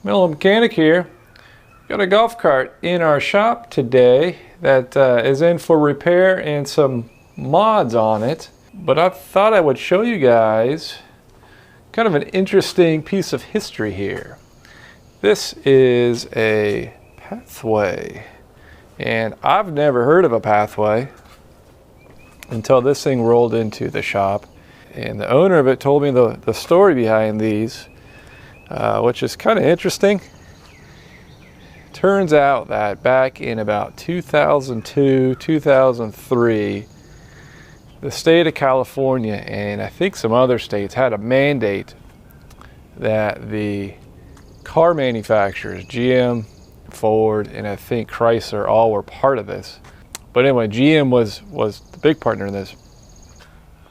Mellow Mechanic here. Got a golf cart in our shop today that is in for repair and some mods on it. But I thought I would show you guys kind of an interesting piece of history here. This is a pathway, and I've never heard of a pathway until this thing rolled into the shop. And the owner of it told me the story behind these, which is kind of interesting. Turns out that back in about 2002, 2003, the state of California and I think some other states had a mandate that the car manufacturers, GM, Ford, and I think Chrysler, all were part of this. But anyway, GM was the big partner in this.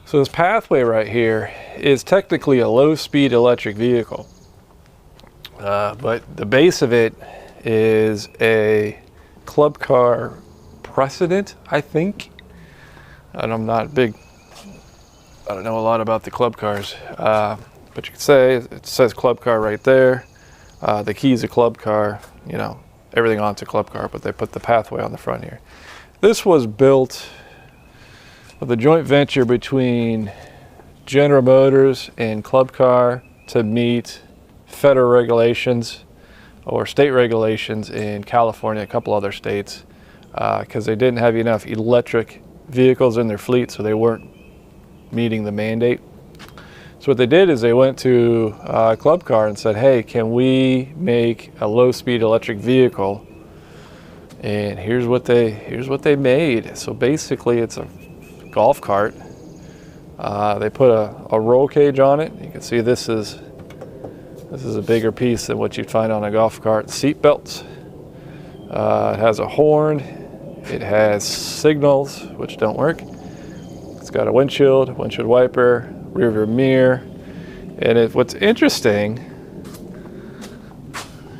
So this pathway right here is technically a low-speed electric vehicle. But the base of it is a club car precedent, I think. And I'm not big, I don't know a lot about the club cars. But you can say, it says club car right there. The key's a club car, you know, everything on's a club car, but they put the pathway on the front here. This was built with a joint venture between General Motors and Club Car to meet federal regulations or state regulations in California, a couple other states, because they didn't have enough electric vehicles in their fleet, so they weren't meeting the mandate. So what they did is they went to Club Car and said, hey, can we make a low-speed electric vehicle? And here's what they made. So basically it's a golf cart. They put a roll cage on it. You can see this is a bigger piece than what you'd find on a golf cart. Seat belts. It has a horn. It has signals, which don't work. It's got a windshield wiper, rear view mirror. And what's interesting,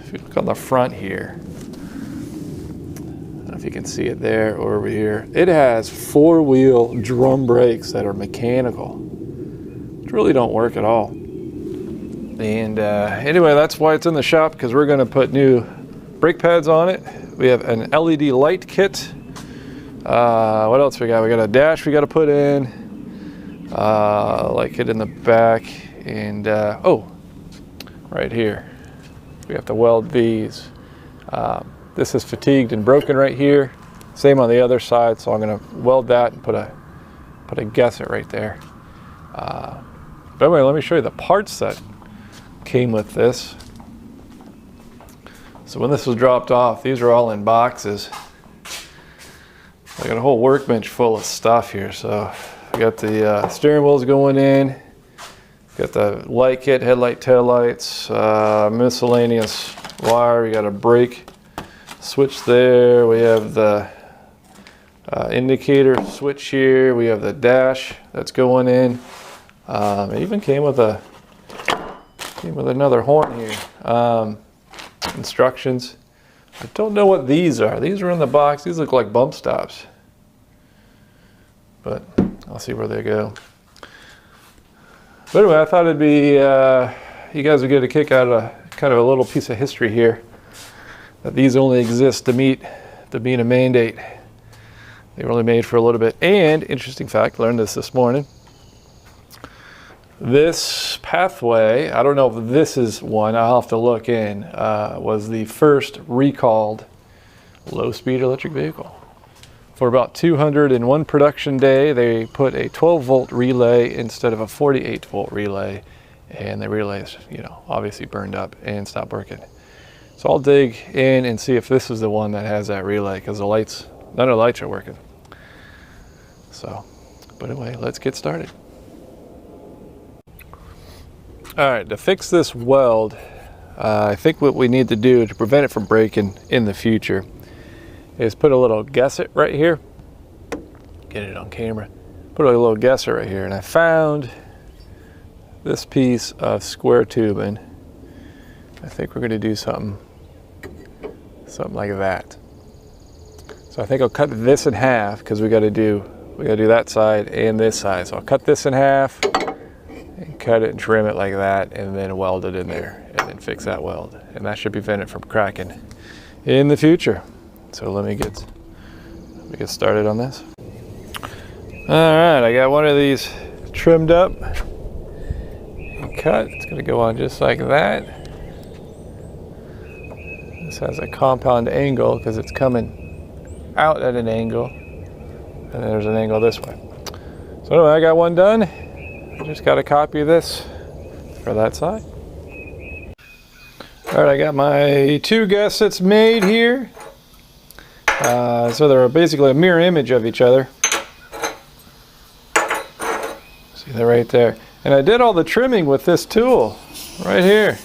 if you look on the front here, I don't know if you can see it there or over here, it has four-wheel drum brakes that are mechanical, which really don't work at all. And anyway, that's why it's in the shop, because we're going to put new brake pads on it. We have an LED light kit. What else we got? We got a dash we got to put in, light kit in the back, and oh, right here, we have to weld these. This is fatigued and broken right here. Same on the other side, so I'm going to weld that and put a gasket right there. But anyway, let me show you the parts that came with this. So when this was dropped off, these are all in boxes. I got a whole workbench full of stuff here. So we got the steering wheels going in, got the light kit, headlight, tail lights, miscellaneous wire. We got a brake switch there. We have the indicator switch here. We have the dash that's going in. It even came with another horn here. Instructions. I don't know what these are. These are in the box. These look like bump stops, but I'll see where they go. But anyway, I thought it'd be you guys would get a kick out of kind of a little piece of history here. That these only exist to meet a mandate. They were only made for a little bit. And interesting fact, learned this morning. This pathway, I don't know if this is one, I'll have to look in, was the first recalled low-speed electric vehicle. For about 201 production day, they put a 12-volt relay instead of a 48-volt relay, and the relays, you know, obviously burned up and stopped working. So I'll dig in and see if this is the one that has that relay, because the lights, none of the lights are working. So, but anyway, let's get started. All right, to fix this weld, I think what we need to do to prevent it from breaking in the future is put a little gusset right here. Get it on camera. Put a little gusset right here, and I found this piece of square tubing. I think we're going to do something like that. So I think I'll cut this in half, because we got to do that side and this side. So I'll cut this in half, and cut it and trim it like that, and then weld it in there, and then fix that weld. And that should prevent it from cracking in the future. So let me get started on this. All right, I got one of these trimmed up and cut. It's gonna go on just like that. This has a compound angle because it's coming out at an angle, and then there's an angle this way. So anyway, I got one done. I just got to copy this for that side. All right, I got my two gussets made here. So they're basically a mirror image of each other. See that right there. And I did all the trimming with this tool right here.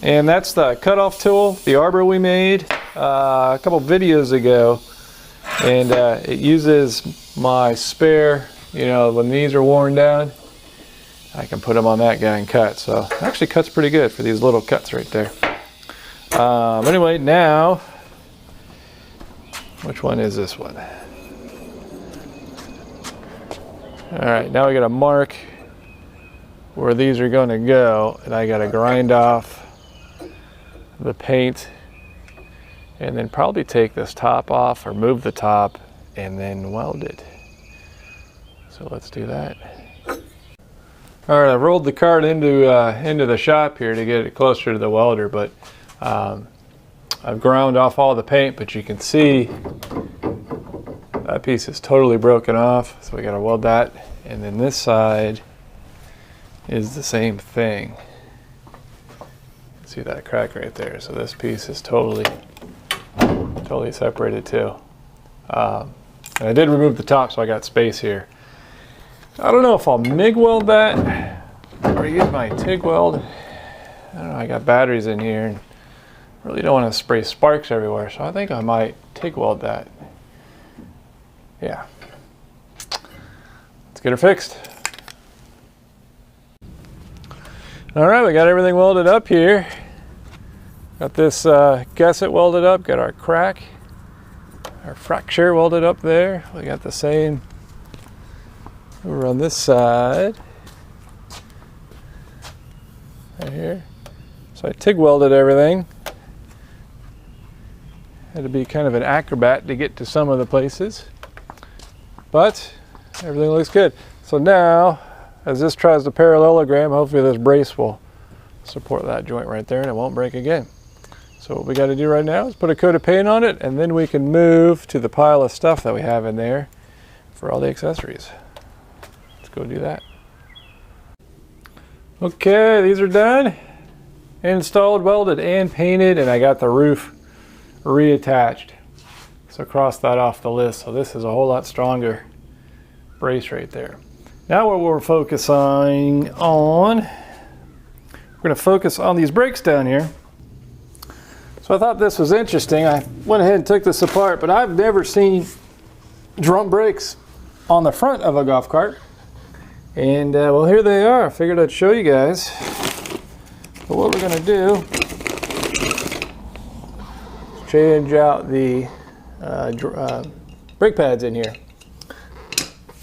And that's the cutoff tool, the arbor we made a couple videos ago. And it uses my spare, you know, when these are worn down, I can put them on that guy and cut. So it actually cuts pretty good for these little cuts right there. Anyway, now, which one is this one? All right, now we got to mark where these are going to go, and I got to grind off the paint and then probably take this top off or move the top and then weld it. So let's do that. All right, I rolled the cart into the shop here to get it closer to the welder, but I've ground off all the paint, but you can see that piece is totally broken off, so we got to weld that. And then this side is the same thing. See that crack right there? So this piece is totally separated too. And I did remove the top, so I got space here. I don't know if I'll MIG weld that or use my TIG weld. I don't know, I got batteries in here and really don't want to spray sparks everywhere, so I think I might TIG weld that. Yeah. Let's get her fixed. All right, we got everything welded up here. Got this gusset welded up, got our crack, our fracture welded up there. We got the same over on this side, right here. So I TIG welded everything. Had to be kind of an acrobat to get to some of the places, but everything looks good. So now, as this tries to parallelogram, hopefully this brace will support that joint right there and it won't break again. So what we got to do right now is put a coat of paint on it, and then we can move to the pile of stuff that we have in there for all the accessories. Let's go do that. Okay, these are done, installed, welded, and painted, and I got the roof reattached. So cross that off the list. So this is a whole lot stronger brace right there. Now what we're focusing on, we're going to focus on these brakes down here. So I thought this was interesting. I went ahead and took this apart, but I've never seen drum brakes on the front of a golf cart. And well, here they are. I figured I'd show you guys. But what we're going to do is change out the brake pads in here.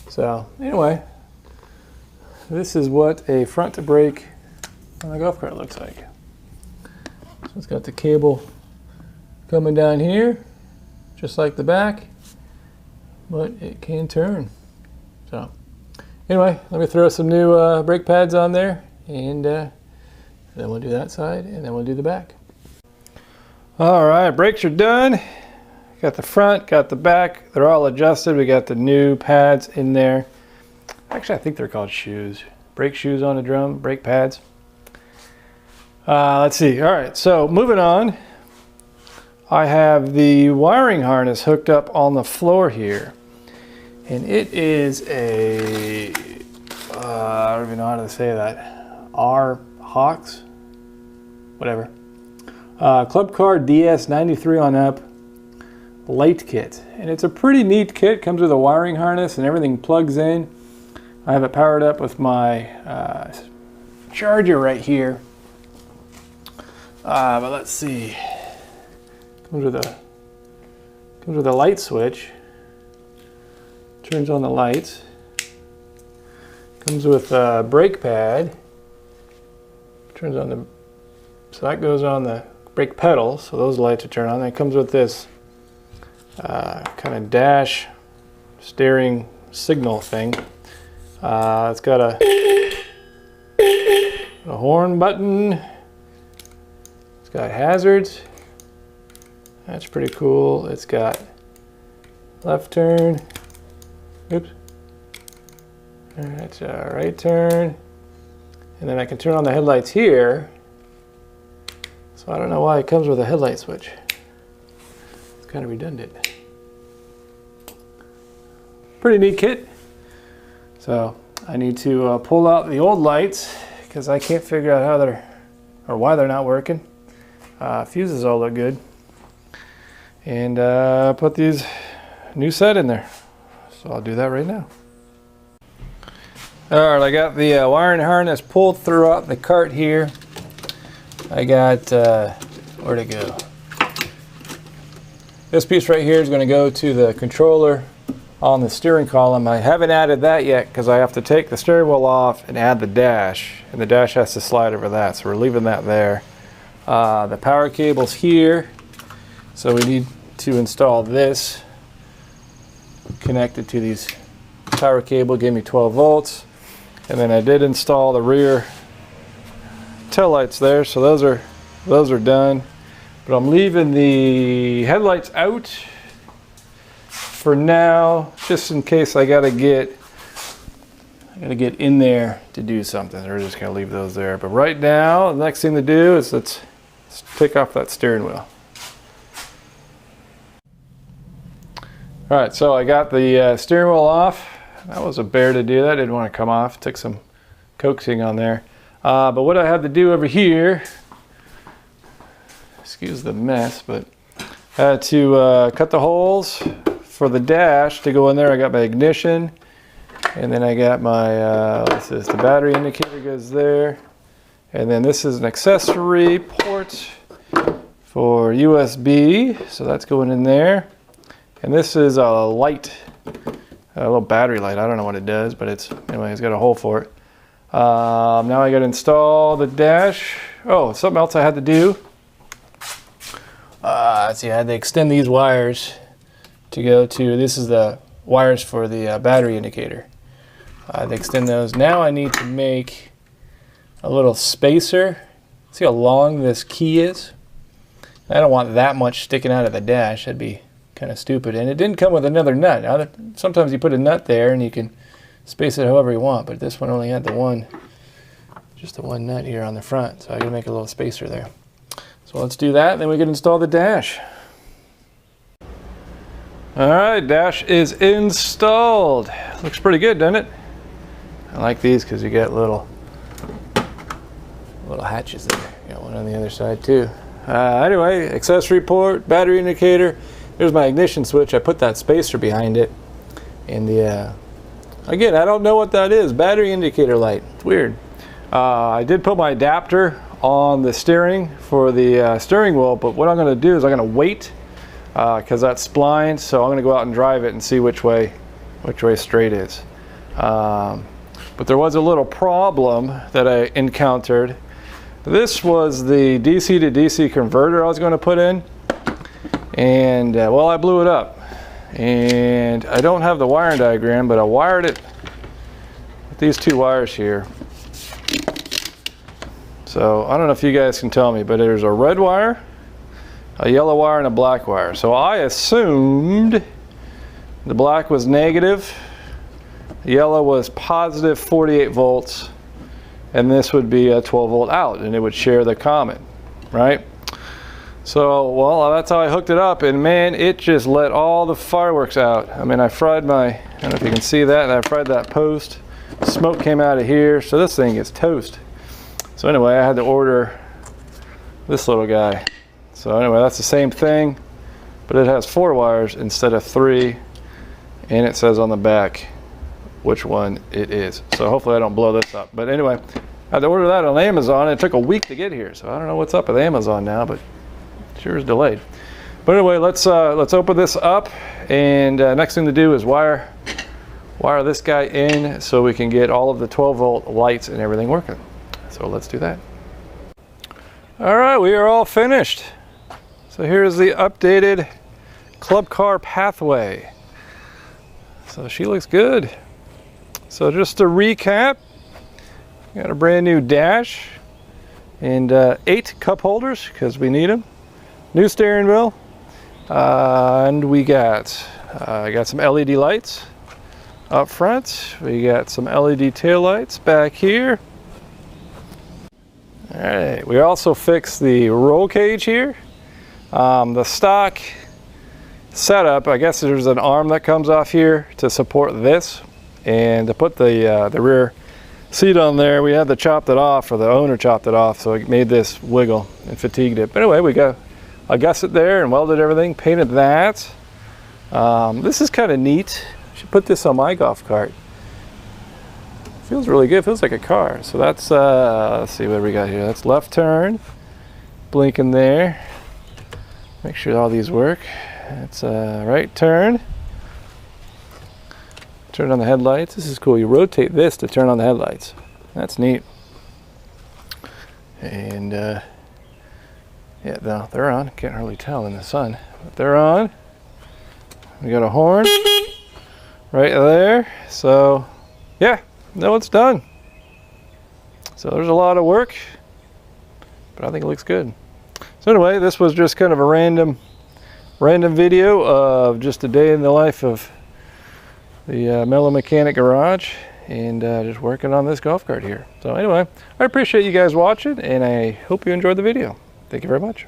So anyway, this is what a front brake on a golf cart looks like. So it's got the cable coming down here, just like the back, but it can turn. So anyway, let me throw some new brake pads on there, and then we'll do that side, and then we'll do the back. All right, brakes are done. Got the front, got the back. They're all adjusted. We got the new pads in there. Actually, I think they're called shoes. Brake shoes on a drum, brake pads. Let's see. All right, so moving on. I have the wiring harness hooked up on the floor here. And it is a, I don't even know how to say that. RHOX, whatever. Club Car DS93 on up light kit. And it's a pretty neat kit. Comes with a wiring harness and everything plugs in. I have it powered up with my charger right here. But let's see. Comes with a light switch. Turns on the lights. Comes with a brake pad. Turns on the, so that goes on the brake pedal, so those lights will turn on. It comes with this kind of dash steering signal thing. It's got a horn button. It's got hazards. That's pretty cool. It's got left turn. Oops. That's a right turn. And then I can turn on the headlights here. So I don't know why it comes with a headlight switch. It's kind of redundant. Pretty neat kit. So I need to pull out the old lights because I can't figure out how they're, or why they're not working. Fuses all look good. And put these new set in there. So I'll do that right now. Alright, I got the wiring harness pulled throughout the cart here. I got, where'd it go? This piece right here is going to go to the controller on the steering column. I haven't added that yet because I have to take the steering wheel off and add the dash. And the dash has to slide over that, so we're leaving that there. The power cable's here. So we need to install this. Connected to these power cable, gave me 12 volts. And then I did install the rear tail lights there, so those are done. But I'm leaving the headlights out for now, just in case I gotta get in there to do something. We're just gonna leave those there. But right now, the next thing to do is let's take off that steering wheel. All right, so I got the steering wheel off. That was a bear to do. That didn't want to come off. Took some coaxing on there. But what I had to do over here, excuse the mess, but I had to cut the holes for the dash to go in there. I got my ignition, and then I got my, this is the battery indicator goes there. And then this is an accessory port for USB, so that's going in there. And this is a light, a little battery light. I don't know what it does, but anyway, it's got a hole for it. Now I got to install the dash. Oh, something else I had to do. Let's see, I had to extend these wires to go to, this is the wires for the battery indicator. I had to extend those. Now I need to make a little spacer. See how long this key is? I don't want that much sticking out of the dash. That'd be kind of stupid. And it didn't come with another nut. Now, sometimes you put a nut there and you can space it however you want, but this one only had the one, just the one nut here on the front, so I gotta make a little spacer there. So let's do that, and then we can install the dash. All right, dash is installed. Looks pretty good, doesn't it? I like these because you got little hatches there. Got one on the other side too. Anyway, accessory port, battery indicator. Here's my ignition switch. I put that spacer behind it. And the, again, I don't know what that is. Battery indicator light. It's weird. I did put my adapter on the steering for the steering wheel, but what I'm going to do is I'm going to wait because that's splined. So I'm going to go out and drive it and see which way straight is. But there was a little problem that I encountered. This was the DC to DC converter I was going to put in. And well, I blew it up, and I don't have the wiring diagram, but I wired it with these two wires here. So I don't know if you guys can tell me, but there's a red wire, a yellow wire, and a black wire. So I assumed the black was negative, the yellow was positive 48 volts, and this would be a 12 volt out, and it would share the common, right? So, well, that's how I hooked it up, and man, it just let all the fireworks out. I mean, I fried my, I don't know if you can see that, and I fried that post. Smoke came out of here, so this thing is toast. So anyway, I had to order this little guy. So anyway, that's the same thing, but it has 4 wires instead of 3, and it says on the back which one it is. So hopefully I don't blow this up. But anyway, I had to order that on Amazon. It took a week to get here, so I don't know what's up with Amazon now, but sure is delayed. But anyway, let's open this up, and next thing to do is wire wire this guy in so we can get all of the 12-volt lights and everything working. So let's do that. All right, we are all finished. So here's the updated club car pathway. So she looks good. So just to recap, got a brand new dash and 8 cup holders because we need them. New steering wheel, and we got some LED lights up front. We got some LED tail lights back here. All right, we also fixed the roll cage here. The stock setup, I guess there's an arm that comes off here to support this, and to put the rear seat on there, we had to chop it off, or the owner chopped it off, so it made this wiggle and fatigued it. But anyway, I gusset there and welded everything, painted that. This is kind of neat. I should put this on my golf cart. Feels really good, feels like a car. So that's, let's see what we got here. That's left turn, blinking there. Make sure all these work. That's right turn. Turn on the headlights. This is cool. You rotate this to turn on the headlights. That's neat. And yeah, no, they're on. Can't hardly tell in the sun, but they're on. We got a horn right there. So yeah, no, it's done. So there's a lot of work, but I think it looks good. So anyway, this was just kind of a random video of just a day in the life of the Mellow Mechanic Garage, and just working on this golf cart here. So anyway, I appreciate you guys watching, and I hope you enjoyed the video. Thank you very much.